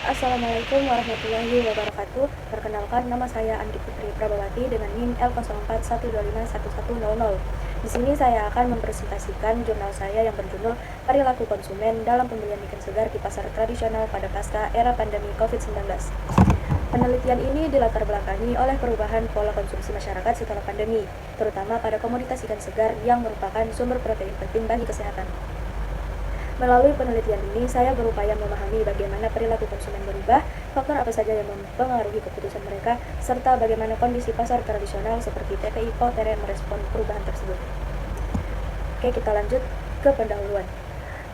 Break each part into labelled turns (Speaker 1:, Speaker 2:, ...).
Speaker 1: Assalamualaikum warahmatullahi wabarakatuh. Perkenalkan, nama saya Andi Putri Prabawati dengan NIM L0412511100. Di sini saya akan mempresentasikan jurnal saya yang berjudul Perilaku Konsumen dalam Pembelian Ikan Segar di Pasar Tradisional pada Pasca Era Pandemi COVID-19. Penelitian ini dilatar belakangi oleh perubahan pola konsumsi masyarakat setelah pandemi, terutama pada komoditas ikan segar yang merupakan sumber protein penting bagi kesehatan. Melalui penelitian ini, saya berupaya memahami bagaimana perilaku konsumen berubah, faktor apa saja yang mempengaruhi keputusan mereka, serta bagaimana kondisi pasar tradisional seperti TPI Pautere merespon perubahan tersebut. Oke, kita lanjut ke pendahuluan.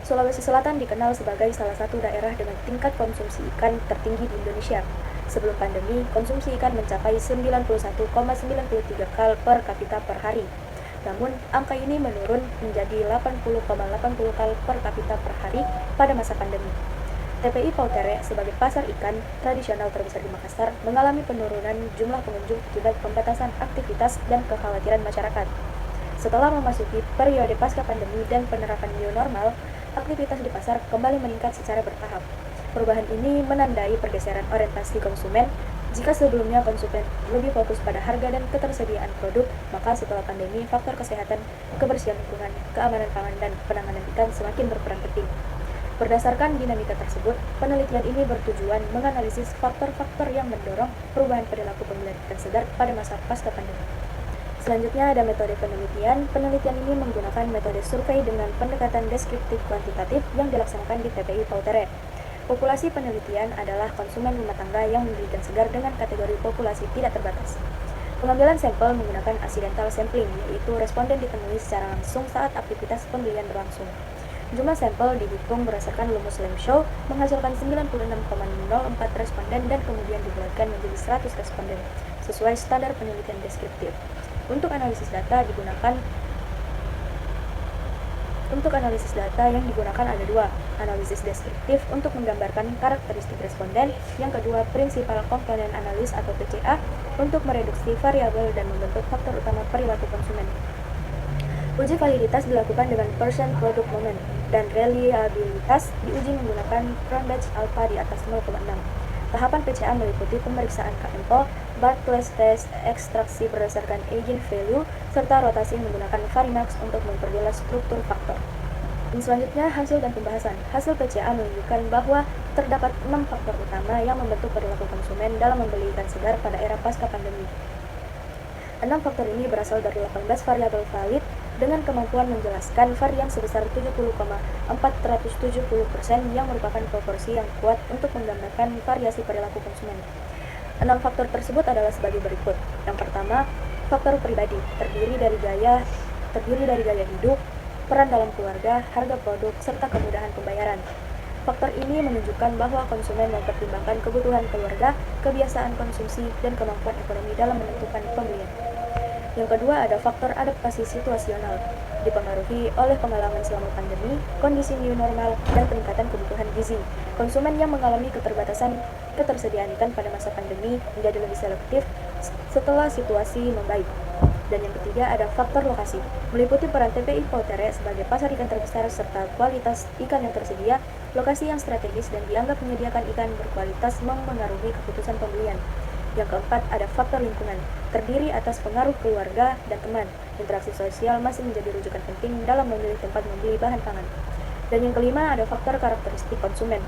Speaker 1: Sulawesi Selatan dikenal sebagai salah satu daerah dengan tingkat konsumsi ikan tertinggi di Indonesia. Sebelum pandemi, konsumsi ikan mencapai 91,93 kal per kapita per hari. Namun, angka ini menurun menjadi 80,80 kal per kapita per hari pada masa pandemi. TPI Pautere sebagai pasar ikan tradisional terbesar di Makassar mengalami penurunan jumlah pengunjung akibat pembatasan aktivitas dan kekhawatiran masyarakat. Setelah memasuki periode pasca pandemi dan penerapan new normal, aktivitas di pasar kembali meningkat secara bertahap. Perubahan ini menandai pergeseran orientasi konsumen. Jika sebelumnya konsumen lebih fokus pada harga dan ketersediaan produk, maka setelah pandemi, faktor kesehatan, kebersihan lingkungan, keamanan pangan, dan penanganan ikan semakin berperan penting. Berdasarkan dinamika tersebut, penelitian ini bertujuan menganalisis faktor-faktor yang mendorong perubahan perilaku pembelian ikan segar pada masa pasca pandemi. Selanjutnya ada metode penelitian. Penelitian ini menggunakan metode survei dengan pendekatan deskriptif kuantitatif yang dilaksanakan di TPI Pautere. Populasi penelitian adalah konsumen rumah tangga yang membeli ikan segar dengan kategori populasi tidak terbatas. Pengambilan sampel menggunakan accidental sampling, yaitu responden ditemui secara langsung saat aktivitas pembelian berlangsung. Jumlah sampel dihitung berdasarkan Lumus Lemshow, menghasilkan 96,04 responden dan kemudian dibulatkan menjadi 100 responden, sesuai standar penelitian deskriptif. Untuk analisis data yang digunakan ada dua, analisis deskriptif untuk menggambarkan karakteristik responden, yang kedua principal component analysis atau PCA untuk mereduksi variabel dan membentuk faktor utama perilaku konsumen. Uji validitas dilakukan dengan percent product moment dan reliabilitas diuji menggunakan Cronbach alpha di atas 0,6. Tahapan PCA meliputi pemeriksaan KMPO, Barclays test, ekstraksi berdasarkan eigenvalue, serta rotasi menggunakan Varimax untuk memperjelas struktur faktor. Dan selanjutnya, hasil dan pembahasan. Hasil PCA menunjukkan bahwa terdapat 6 faktor utama yang membentuk perilaku konsumen dalam membeli ikan segar pada era pasca pandemi. 6 faktor ini berasal dari 18 variabel valid dengan kemampuan menjelaskan varian sebesar 70,470% yang merupakan proporsi yang kuat untuk menggambarkan variasi perilaku konsumen. 6 faktor tersebut adalah sebagai berikut. Yang pertama, faktor pribadi, terdiri dari gaya hidup, peran dalam keluarga, harga produk, serta kemudahan pembayaran. Faktor ini menunjukkan bahwa konsumen mempertimbangkan kebutuhan keluarga, kebiasaan konsumsi, dan kemampuan ekonomi dalam menentukan pembelian. Yang kedua ada faktor adaptasi situasional, dipengaruhi oleh pengalaman selama pandemi, kondisi new normal, dan peningkatan kebutuhan gizi. Konsumen yang mengalami ketersediaan ikan pada masa pandemi menjadi lebih selektif setelah situasi membaik. Dan yang ketiga ada faktor lokasi, meliputi peran TPI Pautere sebagai pasar ikan terbesar serta kualitas ikan yang tersedia. Lokasi yang strategis dan dianggap menyediakan ikan berkualitas mempengaruhi keputusan pembelian. Yang keempat ada faktor lingkungan, terdiri atas pengaruh keluarga dan teman. Interaksi sosial masih menjadi rujukan penting dalam memilih tempat membeli bahan pangan. Dan yang kelima ada faktor karakteristik konsumen,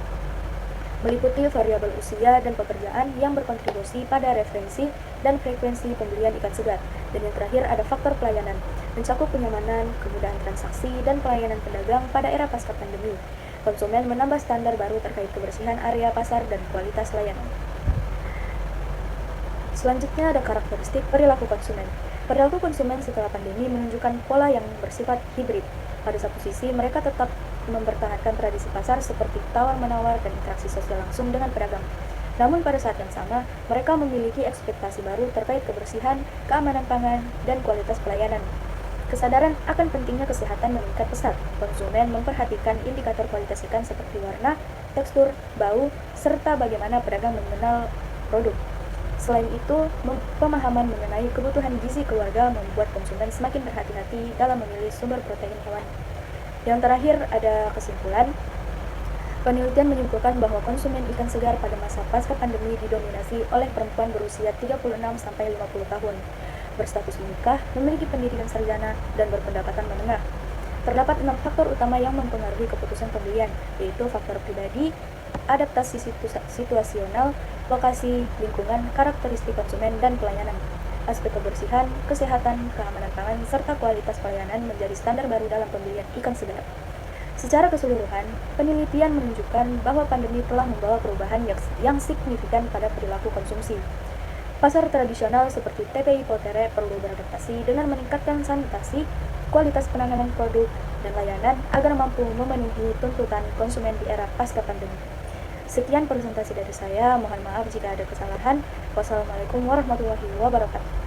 Speaker 1: meliputi variabel usia dan pekerjaan yang berkontribusi pada referensi dan frekuensi pembelian ikan segar. Dan yang terakhir ada faktor pelayanan, mencakup kenyamanan, kemudahan transaksi, dan pelayanan pedagang pada era pasca pandemi. Konsumen menambah standar baru terkait kebersihan area pasar dan kualitas layanan. Selanjutnya ada karakteristik perilaku konsumen. Perilaku konsumen setelah pandemi menunjukkan pola yang bersifat hibrid. Pada satu sisi, mereka tetap mempertahankan tradisi pasar seperti tawar-menawar dan interaksi sosial langsung dengan pedagang. Namun pada saat yang sama, mereka memiliki ekspektasi baru terkait kebersihan, keamanan pangan, dan kualitas pelayanan. Kesadaran akan pentingnya kesehatan meningkat pesat. Konsumen memperhatikan indikator kualitas ikan seperti warna, tekstur, bau, serta bagaimana pedagang mengenal produk. Selain itu, pemahaman mengenai kebutuhan gizi keluarga membuat konsumen semakin berhati-hati dalam memilih sumber protein hewan. Yang terakhir ada kesimpulan. Penelitian menyimpulkan bahwa konsumen ikan segar pada masa pasca pandemi didominasi oleh perempuan berusia 36-50 tahun, berstatus menikah, memiliki pendidikan sarjana, dan berpendapatan menengah. Terdapat 6 faktor utama yang mempengaruhi keputusan pembelian, yaitu faktor pribadi, adaptasi situasional, lokasi, lingkungan, karakteristik konsumen, dan pelayanan. Aspek kebersihan, kesehatan, keamanan pangan, serta kualitas pelayanan menjadi standar baru dalam pembelian ikan segar. Secara keseluruhan, penelitian menunjukkan bahwa pandemi telah membawa perubahan yang signifikan pada perilaku konsumsi. Pasar tradisional seperti TPI Potere perlu beradaptasi dengan meningkatkan sanitasi, kualitas penanganan produk, dan layanan agar mampu memenuhi tuntutan konsumen di era pasca pandemi. Sekian presentasi dari saya, mohon maaf jika ada kesalahan. Wassalamualaikum warahmatullahi wabarakatuh.